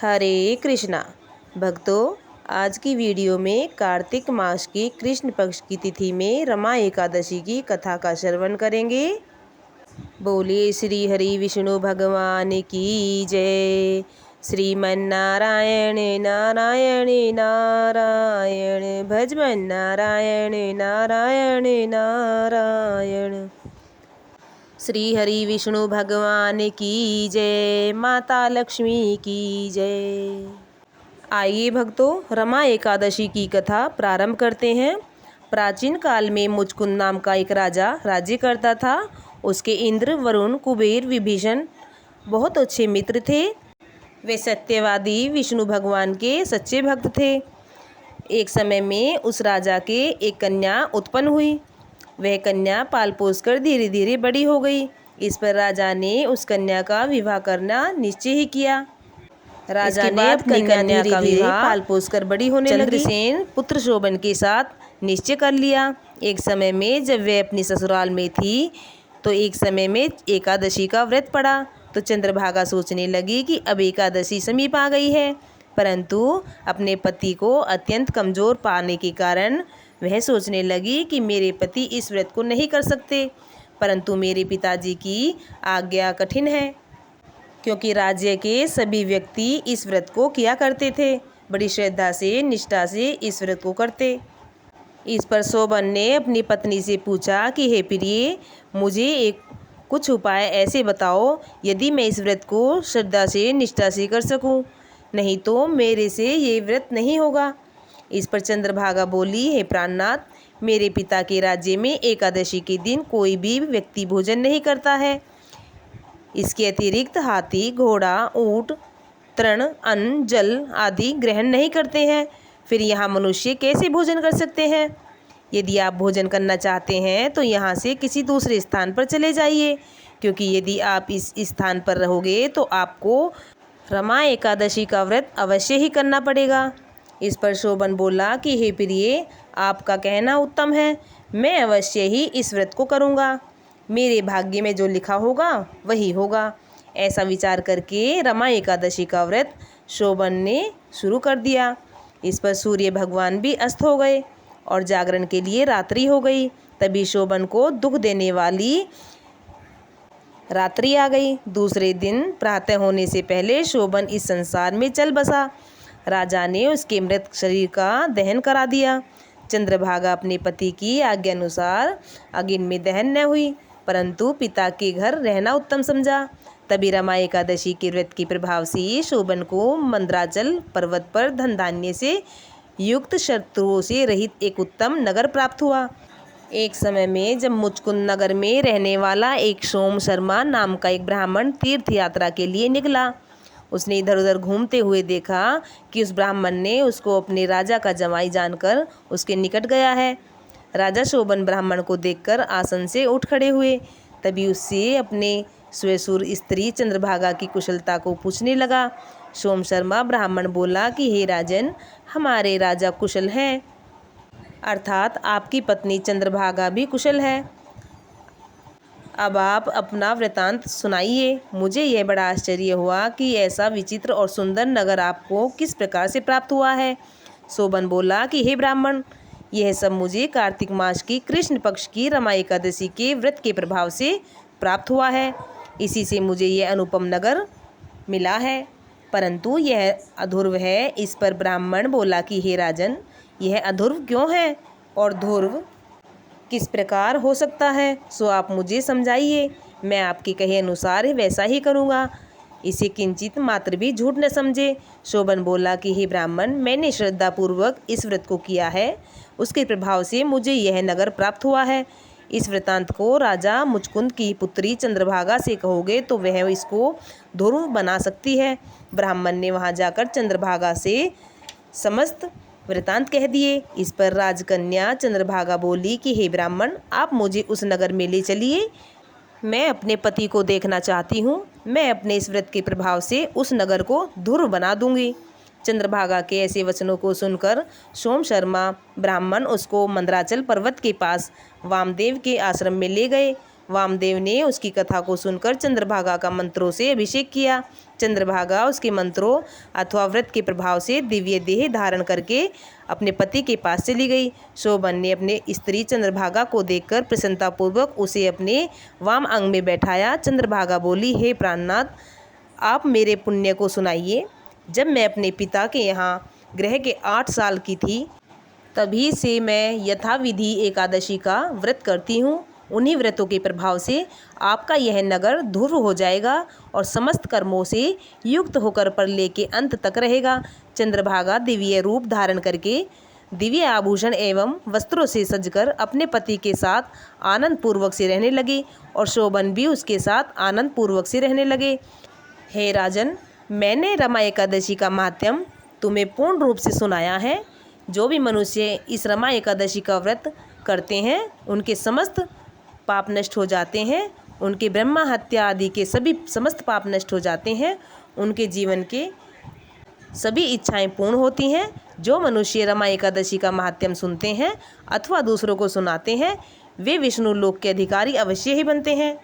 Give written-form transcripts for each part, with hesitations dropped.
हरे कृष्णा भक्तों, आज की वीडियो में कार्तिक मास की कृष्ण पक्ष की तिथि में रमा एकादशी की कथा का श्रवण करेंगे। बोलिए श्री हरि विष्णु भगवान की जय। श्रीमन्नारायण नारायण नारायण भजमन नारायण नारायण नारायण। श्री हरि विष्णु भगवान की जय। माता लक्ष्मी की जय। आइए भक्तों, रमा एकादशी की कथा प्रारंभ करते हैं। प्राचीन काल में मुचकुंद नाम का एक राजा राज्य करता था। उसके इंद्र, वरुण, कुबेर, विभीषण बहुत अच्छे मित्र थे। वे सत्यवादी विष्णु भगवान के सच्चे भक्त थे। एक समय में उस राजा के एक कन्या उत्पन्न हुई। वह कन्या पाल पोस कर धीरे धीरे बड़ी हो गई। इस पर राजा ने उस कन्या का विवाह करना निश्चय ही किया। राजा ने अपनी कन्या का विवाह पाल पोस कर बड़ी होने लगी चंद्रसेन पुत्र शोभन के साथ निश्चय कर लिया। एक समय में जब वह अपनी ससुराल में थी तो एक समय में एकादशी का व्रत पड़ा तो चंद्रभागा सोचने लगी कि अब एकादशी समीप आ गई है, परंतु अपने पति को अत्यंत कमज़ोर पाने के कारण वह सोचने लगी कि मेरे पति इस व्रत को नहीं कर सकते, परंतु मेरे पिताजी की आज्ञा कठिन है, क्योंकि राज्य के सभी व्यक्ति इस व्रत को किया करते थे। बड़ी श्रद्धा से निष्ठा से इस व्रत को करते। इस पर शोभन ने अपनी पत्नी से पूछा कि हे प्रिय, मुझे कुछ उपाय ऐसे बताओ यदि मैं इस व्रत को श्रद्धा से निष्ठा से कर सकूं, नहीं तो मेरे से ये व्रत नहीं होगा। इस पर चंद्रभागा बोली, हे प्राणनाथ, मेरे पिता के राज्य में एकादशी के दिन कोई भी व्यक्ति भोजन नहीं करता है। इसके अतिरिक्त हाथी, घोड़ा, ऊंट, तृण, अन्न, जल आदि ग्रहण नहीं करते हैं। फिर यहाँ मनुष्य कैसे भोजन कर सकते हैं? यदि आप भोजन करना चाहते हैं तो यहाँ से किसी दूसरे स्थान पर चले जाइए, क्योंकि यदि आप इस स्थान पर रहोगे तो आपको रमा एकादशी का व्रत अवश्य ही करना पड़ेगा। इस पर शोभन बोला कि हे प्रिय, आपका कहना उत्तम है, मैं अवश्य ही इस व्रत को करूँगा। मेरे भाग्य में जो लिखा होगा वही होगा। ऐसा विचार करके रमा एकादशी का व्रत शोभन ने शुरू कर दिया। इस पर सूर्य भगवान भी अस्त हो गए और जागरण के लिए रात्रि हो गई। तभी शोभन को दुख देने वाली रात्रि आ गई। दूसरे दिन प्रातः होने से पहले शोभन इस संसार में चल बसा। राजा ने उसके मृत शरीर का दहन करा दिया। चंद्रभागा अपने पति की आज्ञा अनुसार अग्नि में दहन न हुई, परंतु पिता के घर रहना उत्तम समझा। तभी रमा एकादशी के व्रत के प्रभाव से शोभन को मंदराचल पर्वत पर धन धान्य से युक्त, शत्रुओं से रहित एक उत्तम नगर प्राप्त हुआ। एक समय में जब मुचकुंद नगर में रहने वाला एक सोम शर्मा नाम का एक ब्राह्मण तीर्थ यात्रा के लिए निकला। उसने इधर उधर घूमते हुए देखा कि उस ब्राह्मण ने उसको अपने राजा का जमाई जानकर उसके निकट गया है। राजा शोभन ब्राह्मण को देखकर आसन से उठ खड़े हुए। तभी उससे अपने स्वसुर स्त्री चंद्रभागा की कुशलता को पूछने लगा। सोम शर्मा ब्राह्मण बोला कि हे राजन, हमारे राजा कुशल हैं, अर्थात आपकी पत्नी चंद्रभागा भी कुशल है। अब आप अपना वृतांत सुनाइए। मुझे यह बड़ा आश्चर्य हुआ कि ऐसा विचित्र और सुंदर नगर आपको किस प्रकार से प्राप्त हुआ है। शोभन बोला कि हे ब्राह्मण, यह सब मुझे कार्तिक मास की कृष्ण पक्ष की रमा एकादशी के व्रत के प्रभाव से प्राप्त हुआ है। इसी से मुझे यह अनुपम नगर मिला है, परंतु यह अध्रुव है। इस पर ब्राह्मण बोला कि हे राजन, यह अध्रुव क्यों है और ध्रुव किस प्रकार हो सकता है, सो आप मुझे समझाइए। मैं आपके कहे अनुसार वैसा ही करूँगा, इसे किंचित मात्र भी झूठ न समझे। शोभन बोला कि हे ब्राह्मण, मैंने श्रद्धापूर्वक इस व्रत को किया है, उसके प्रभाव से मुझे यह नगर प्राप्त हुआ है। इस वृतांत को राजा मुचकुंद की पुत्री चंद्रभागा से कहोगे तो वह इसको ध्रुव बना सकती है। ब्राह्मण ने वहाँ जाकर चंद्रभागा से समस्त वृतांत कह दिए। इस पर राजकन्या चंद्रभागा बोली कि हे ब्राह्मण, आप मुझे उस नगर में ले चलिए, मैं अपने पति को देखना चाहती हूँ। मैं अपने इस व्रत के प्रभाव से उस नगर को ध्रुव बना दूंगी। चंद्रभागा के ऐसे वचनों को सुनकर सोम शर्मा ब्राह्मण उसको मंदराचल पर्वत के पास वामदेव के आश्रम में ले गए। वामदेव ने उसकी कथा को सुनकर चंद्रभागा का मंत्रों से अभिषेक किया। चंद्रभागा उसके मंत्रों अथवा व्रत के प्रभाव से दिव्य देह धारण करके अपने पति के पास चली गई। शोभन ने अपने स्त्री चंद्रभागा को देखकर प्रसन्नतापूर्वक उसे अपने वाम अंग में बैठाया। चंद्रभागा बोली, हे प्राणनाथ, आप मेरे पुण्य को सुनाइए। जब मैं अपने पिता के यहाँ ग्रह के 8 साल की थी तभी से मैं यथाविधि एकादशी का व्रत करती हूँ। उन्हीं व्रतों के प्रभाव से आपका यह नगर ध्रुव हो जाएगा और समस्त कर्मों से युक्त होकर प्रलय के अंत तक रहेगा। चंद्रभागा दिव्य रूप धारण करके दिव्य आभूषण एवं वस्त्रों से सजकर अपने पति के साथ आनंद पूर्वक से रहने लगे और शोभन भी उसके साथ आनंद पूर्वक से रहने लगे। हे राजन, मैंने रमा एकादशी का महात्म्य तुम्हें पूर्ण रूप से सुनाया है। जो भी मनुष्य इस रमा एकादशी का व्रत करते हैं उनके समस्त पाप नष्ट हो जाते हैं, उनके ब्रह्मा हत्या आदि के सभी समस्त पाप नष्ट हो जाते हैं, उनके जीवन के सभी इच्छाएं पूर्ण होती हैं। जो मनुष्य रमा एकादशी का महात्म्य सुनते हैं अथवा दूसरों को सुनाते हैं वे विष्णु लोक के अधिकारी अवश्य ही बनते हैं।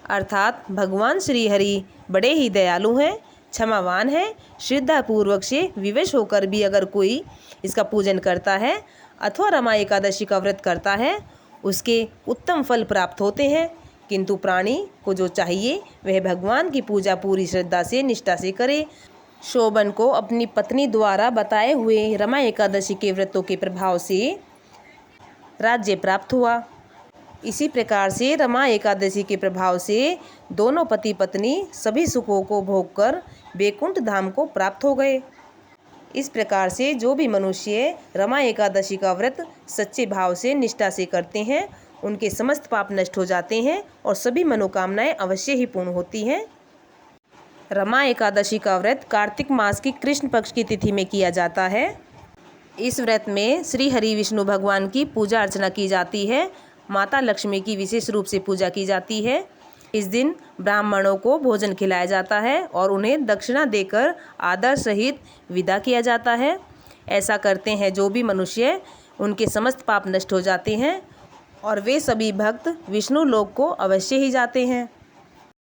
अर्थात भगवान श्री हरि बड़े ही दयालु हैं, क्षमावान है। श्रद्धापूर्वक से विवश होकर भी अगर कोई इसका पूजन करता है अथवा रमा एकादशी का व्रत करता है उसके उत्तम फल प्राप्त होते हैं। किंतु प्राणी को जो चाहिए वह भगवान की पूजा पूरी श्रद्धा से निष्ठा से करे। शोभन को अपनी पत्नी द्वारा बताए हुए रमा एकादशी के व्रतों के प्रभाव से राज्य प्राप्त हुआ। इसी प्रकार से रमा एकादशी के प्रभाव से दोनों पति पत्नी सभी सुखों को भोगकर वैकुंठ धाम को प्राप्त हो गए। इस प्रकार से जो भी मनुष्य रमा एकादशी का व्रत सच्चे भाव से निष्ठा से करते हैं उनके समस्त पाप नष्ट हो जाते हैं और सभी मनोकामनाएं अवश्य ही पूर्ण होती हैं। रमा एकादशी का व्रत कार्तिक मास की कृष्ण पक्ष की तिथि में किया जाता है। इस व्रत में श्री हरि विष्णु भगवान की पूजा अर्चना की जाती है। माता लक्ष्मी की विशेष रूप से पूजा की जाती है। इस दिन ब्राह्मणों को भोजन खिलाया जाता है और उन्हें दक्षिणा देकर आदर सहित विदा किया जाता है। ऐसा करते हैं जो भी मनुष्य उनके समस्त पाप नष्ट हो जाते हैं और वे सभी भक्त विष्णु लोक को अवश्य ही जाते हैं।